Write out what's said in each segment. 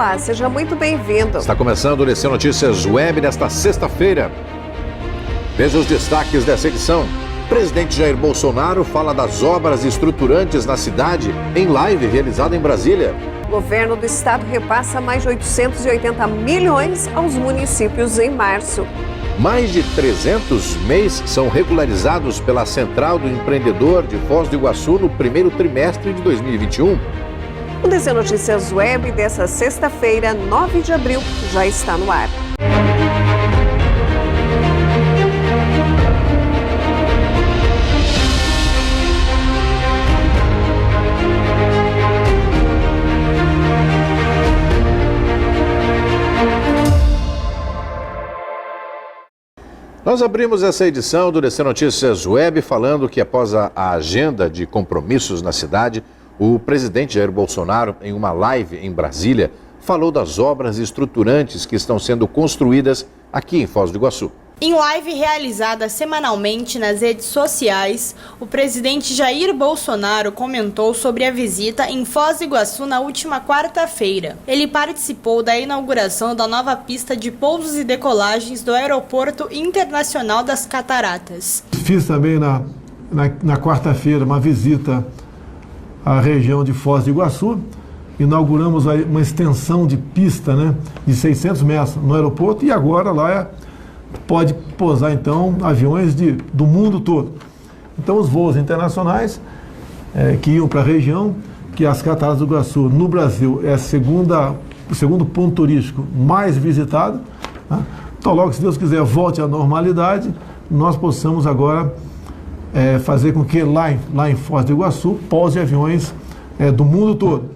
Olá, seja muito bem-vindo. Está começando o DC Notícias Web nesta sexta-feira. Veja os destaques dessa edição. Presidente Jair Bolsonaro fala das obras estruturantes na cidade em live realizada em Brasília. O governo do estado repassa mais de 880 milhões aos municípios em março. Mais de 300 MEIs são regularizados pela Central do Empreendedor de Foz do Iguaçu no primeiro trimestre de 2021. O DC Notícias Web dessa sexta-feira, 9 de abril, já está no ar. Nós abrimos essa edição do DC Notícias Web falando que após a agenda de compromissos na cidade, o presidente Jair Bolsonaro, em uma live em Brasília, falou das obras estruturantes que estão sendo construídas aqui em Foz do Iguaçu. Em live realizada semanalmente nas redes sociais, o presidente Jair Bolsonaro comentou sobre a visita em Foz do Iguaçu na última quarta-feira. Ele participou da inauguração da nova pista de pousos e decolagens do Aeroporto Internacional das Cataratas. Fiz também na quarta-feira uma visita à região de Foz do Iguaçu. Inauguramos uma extensão de pista, de 600 metros no aeroporto, e agora lá pode pousar então aviões do mundo todo. Então os voos internacionais que iam para a região, que as Cataratas do Iguaçu no Brasil é o segundo ponto turístico mais visitado, né? Então logo, se Deus quiser, volte à normalidade, nós possamos agora fazer com que lá em Foz do Iguaçu pouse aviões do mundo todo.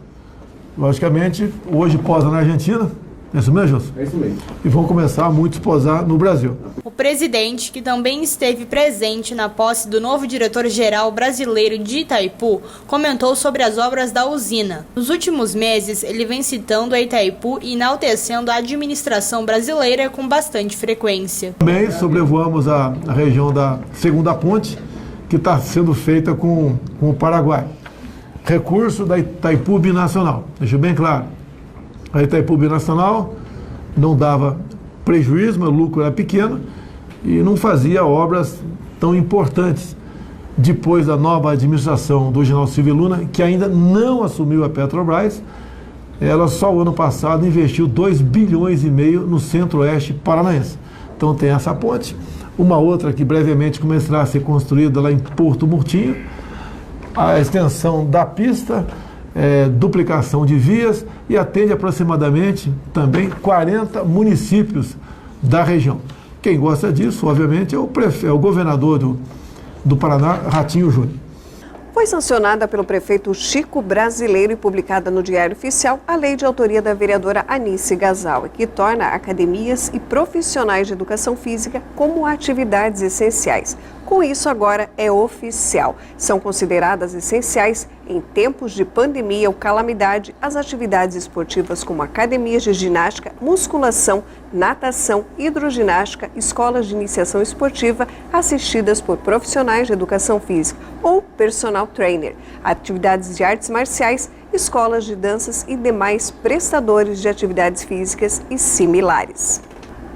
Logicamente, hoje pousa na Argentina. É isso mesmo, Gilson? É isso mesmo. E vão começar a muitos pousar no Brasil. O presidente, que também esteve presente na posse do novo diretor-geral brasileiro de Itaipu, comentou sobre as obras da usina. Nos últimos meses, ele vem citando a Itaipu e enaltecendo a administração brasileira com bastante frequência. Também sobrevoamos a região da segunda ponte, que está sendo feita com o Paraguai. Recurso da Itaipu Binacional. Deixa bem claro. A Itaipu Binacional não dava prejuízo, mas o lucro era pequeno e não fazia obras tão importantes. Depois da nova administração do general Silvio Luna, que ainda não assumiu a Petrobras, ela só o ano passado investiu 2,5 bilhões no centro-oeste paranaense. Então tem essa ponte, uma outra que brevemente começará a ser construída lá em Porto Murtinho, a extensão da pista, duplicação de vias, e atende aproximadamente também 40 municípios da região. Quem gosta disso, obviamente, é o governador do Paraná, Ratinho Júnior. Foi sancionada pelo prefeito Chico Brasileiro e publicada no Diário Oficial a lei de autoria da vereadora Anice Gazawa, que torna academias e profissionais de educação física como atividades essenciais. Com isso, agora é oficial. São consideradas essenciais em tempos de pandemia ou calamidade as atividades esportivas como academias de ginástica, musculação, natação, hidroginástica, escolas de iniciação esportiva assistidas por profissionais de educação física ou personal trainer, atividades de artes marciais, escolas de danças e demais prestadores de atividades físicas e similares.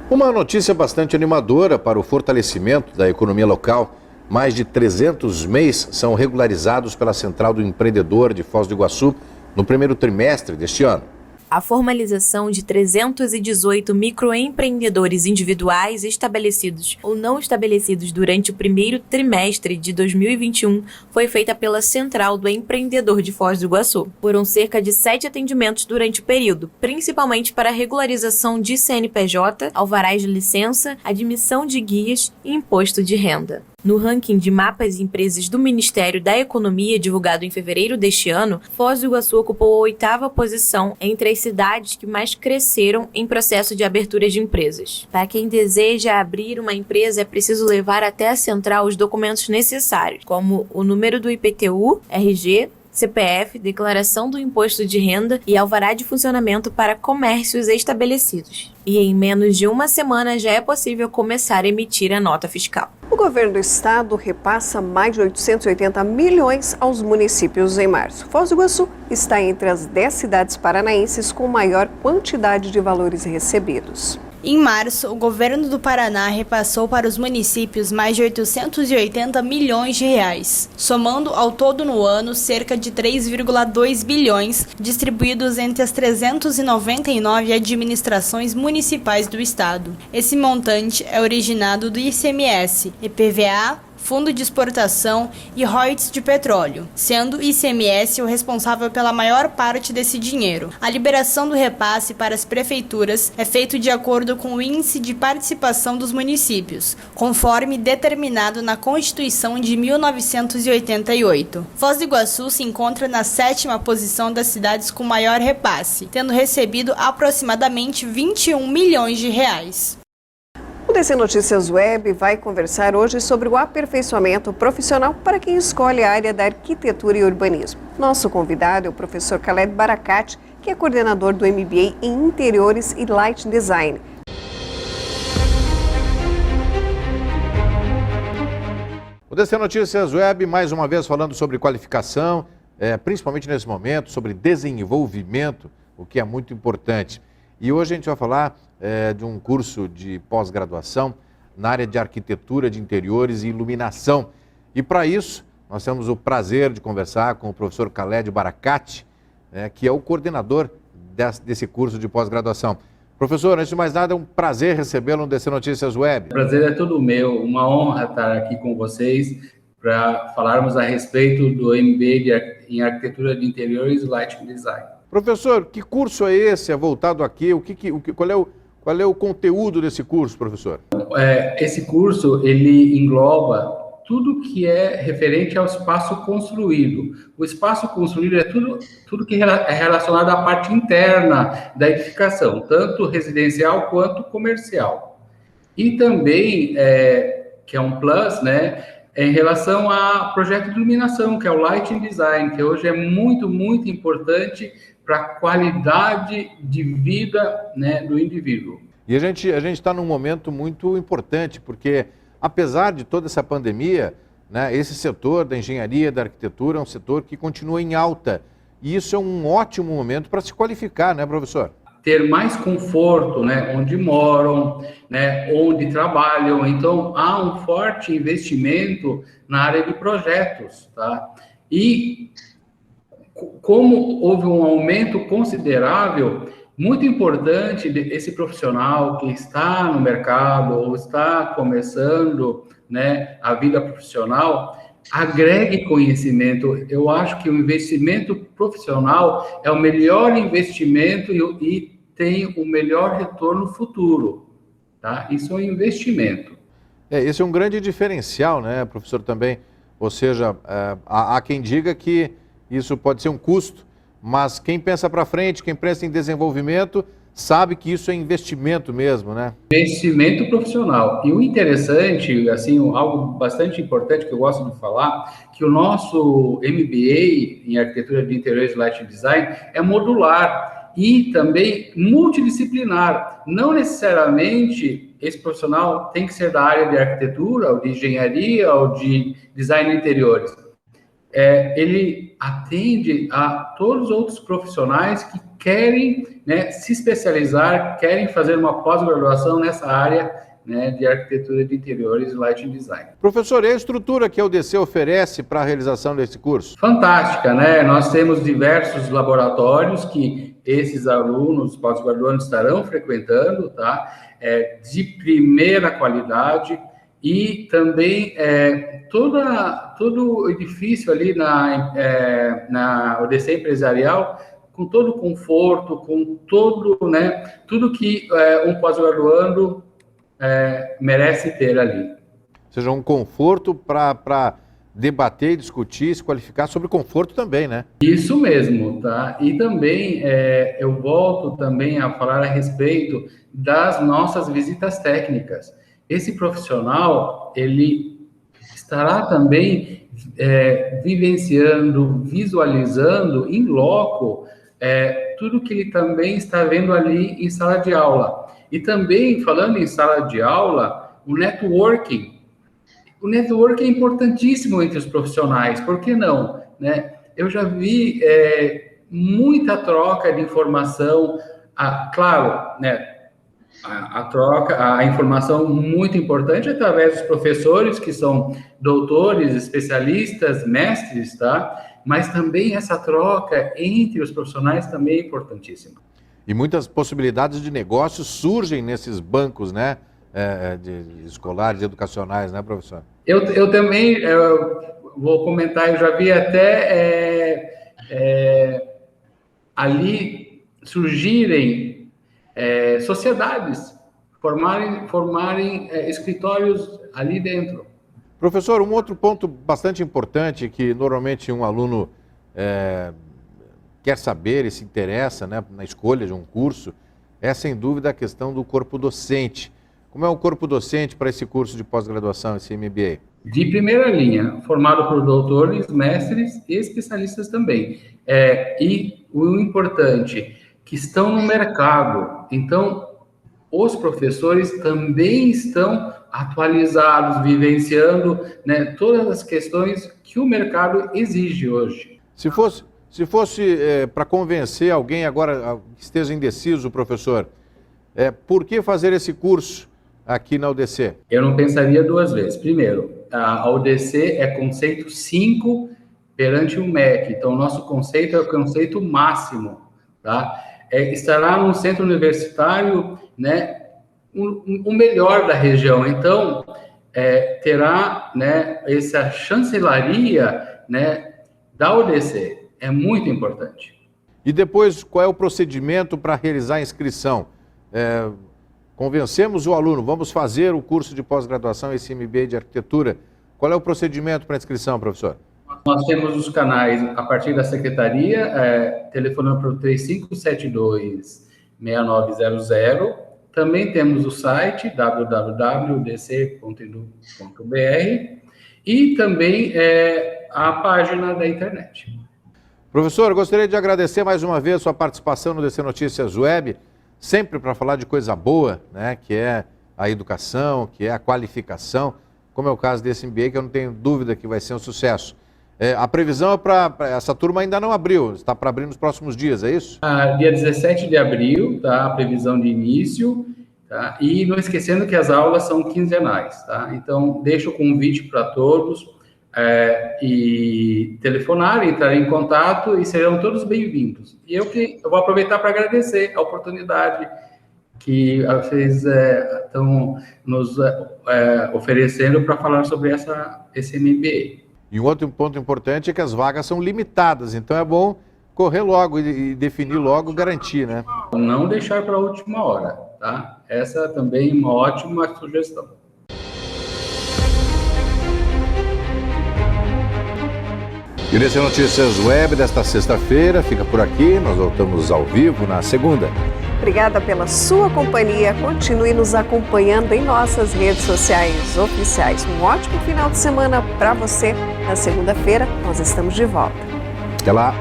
Uma notícia bastante animadora para o fortalecimento da economia local. Mais de 300 MEIs são regularizados pela Central do Empreendedor de Foz do Iguaçu no primeiro trimestre deste ano. A formalização de 318 microempreendedores individuais estabelecidos ou não estabelecidos durante o primeiro trimestre de 2021 foi feita pela Central do Empreendedor de Foz do Iguaçu. Foram cerca de 7 atendimentos durante o período, principalmente para a regularização de CNPJ, alvarás de licença, admissão de guias e imposto de renda. No ranking de mapas e empresas do Ministério da Economia, divulgado em fevereiro deste ano, Foz do Iguaçu ocupou a 8ª posição entre as cidades que mais cresceram em processo de abertura de empresas. Para quem deseja abrir uma empresa, é preciso levar até a central os documentos necessários, como o número do IPTU, RG, CPF, declaração do imposto de renda e alvará de funcionamento para comércios estabelecidos. E em menos de uma semana já é possível começar a emitir a nota fiscal. O governo do estado repassa mais de 880 milhões aos municípios em março. Foz do Iguaçu está entre as 10 cidades paranaenses com maior quantidade de valores recebidos. Em março, o governo do Paraná repassou para os municípios mais de 880 milhões de reais, somando ao todo no ano cerca de 3,2 bilhões, distribuídos entre as 399 administrações municipais do estado. Esse montante é originado do ICMS, IPVA, Fundo de Exportação e royalties de petróleo, sendo o ICMS o responsável pela maior parte desse dinheiro. A liberação do repasse para as prefeituras é feito de acordo com o índice de participação dos municípios, conforme determinado na Constituição de 1988. Foz do Iguaçu se encontra na 7ª posição das cidades com maior repasse, tendo recebido aproximadamente 21 milhões de reais. O DC Notícias Web vai conversar hoje sobre o aperfeiçoamento profissional para quem escolhe a área da arquitetura e urbanismo. Nosso convidado é o professor Khaled Barakat, que é coordenador do MBA em Interiores e Light Design. O DC Notícias Web, mais uma vez falando sobre qualificação, principalmente nesse momento, sobre desenvolvimento, o que é muito importante. E hoje a gente vai falar de um curso de pós-graduação na área de arquitetura de interiores e iluminação. E para isso, nós temos o prazer de conversar com o professor Khaled Barakat, que é o coordenador desse curso de pós-graduação. Professor, antes de mais nada, é um prazer recebê-lo no DC Notícias Web. O prazer é todo meu, uma honra estar aqui com vocês para falarmos a respeito do MBA em Arquitetura de Interiores e Lighting Design. Professor, que curso é esse? É voltado aqui? Qual é o conteúdo desse curso, professor? Esse curso, ele engloba tudo que é referente ao espaço construído. O espaço construído é tudo que é relacionado à parte interna da edificação, tanto residencial quanto comercial. E também, que é um plus, em relação a projeto de iluminação, que é o Lighting Design, que hoje é muito, muito importante para a qualidade de vida, do indivíduo. E a gente está num momento muito importante, porque apesar de toda essa pandemia, esse setor da engenharia, da arquitetura, é um setor que continua em alta. E isso é um ótimo momento para se qualificar, professor? Ter mais conforto, onde moram, onde trabalham. Então, há um forte investimento na área de projetos, tá? E como houve um aumento considerável, muito importante esse profissional que está no mercado ou está começando, a vida profissional, agregue conhecimento. Eu acho que o investimento profissional é o melhor investimento e tem o melhor retorno futuro, tá? Isso é um investimento. Esse é um grande diferencial, professor, também. Ou seja, há quem diga que isso pode ser um custo, mas quem pensa para frente, quem pensa em desenvolvimento, sabe que isso é investimento mesmo, Investimento profissional. E o interessante, algo bastante importante que eu gosto de falar, que o nosso MBA em Arquitetura de Interiores e Light Design é modular e também multidisciplinar. Não necessariamente esse profissional tem que ser da área de arquitetura, ou de engenharia, ou de design de interiores. Ele atende a todos os outros profissionais que querem se especializar, querem fazer uma pós-graduação nessa área de arquitetura de interiores e lighting design. Professor, e a estrutura que a UDC oferece para a realização desse curso? Fantástica, Nós temos diversos laboratórios que esses alunos pós-graduandos estarão frequentando, tá? De primeira qualidade. E também todo o edifício ali na UDC empresarial, com todo o conforto, com todo, tudo que um pós-graduando merece ter ali. Ou seja, um conforto para debater e discutir, se qualificar sobre conforto também, Isso mesmo, tá? E também eu volto também a falar a respeito das nossas visitas técnicas. Esse profissional, ele estará também vivenciando, visualizando em loco tudo que ele também está vendo ali em sala de aula. E também, falando em sala de aula, o networking, o network é importantíssimo entre os profissionais, por que não? Né? Eu já vi muita troca de informação, claro, né? A troca, a informação muito importante através dos professores, que são doutores, especialistas, mestres, tá? Mas também essa troca entre os profissionais também é importantíssima. E muitas possibilidades de negócios surgem nesses bancos, né? De escolares, educacionais, né, professor? Eu também vou comentar, eu já vi até ali surgirem sociedades, formarem escritórios ali dentro. Professor, um outro ponto bastante importante que normalmente um aluno quer saber e se interessa, né, na escolha de um curso é, sem dúvida, a questão do corpo docente. Como é o corpo docente para esse curso de pós-graduação, esse MBA? De primeira linha, formado por doutores, mestres e especialistas também. E o importante, que estão no mercado. Então, os professores também estão atualizados, vivenciando, né, todas as questões que o mercado exige hoje. Se fosse para convencer alguém agora que esteja indeciso, professor, por que fazer esse curso aqui na UDC? Eu não pensaria duas vezes. Primeiro, a UDC é conceito 5 perante o MEC. Então, o nosso conceito é o conceito máximo, tá? Estará num centro universitário, né, o melhor da região. Então, terá, né, essa chancelaria, né, da UDC. É muito importante. E depois, qual é o procedimento para realizar a inscrição? Convencemos o aluno, vamos fazer o curso de pós-graduação, esse MBA de arquitetura. Qual é o procedimento para inscrição, professor? Nós temos os canais a partir da secretaria, telefonando para o 3572-6900. Também temos o site www.udc.edu.br e também a página da internet. Professor, gostaria de agradecer mais uma vez a sua participação no DC Notícias Web, sempre para falar de coisa boa, né, que é a educação, que é a qualificação, como é o caso desse MBA, que eu não tenho dúvida que vai ser um sucesso. A previsão é para essa turma ainda não abriu, está para abrir nos próximos dias, é isso? Dia 17 de abril, tá, a previsão de início, tá? E não esquecendo que as aulas são quinzenais, tá? Então, deixo o convite para todos e telefonarem, entrarem em contato e serão todos bem-vindos. E eu vou aproveitar para agradecer a oportunidade que vocês estão nos oferecendo para falar sobre esse MBA. E um outro ponto importante é que as vagas são limitadas, então é bom correr logo e definir logo, garantir, né? Não deixar para a última hora, tá? Essa também é uma ótima sugestão. E o DC Notícias Web desta sexta-feira fica por aqui, nós voltamos ao vivo na segunda. Obrigada pela sua companhia. Continue nos acompanhando em nossas redes sociais oficiais. Um ótimo final de semana para você. Na segunda-feira, nós estamos de volta. Até lá.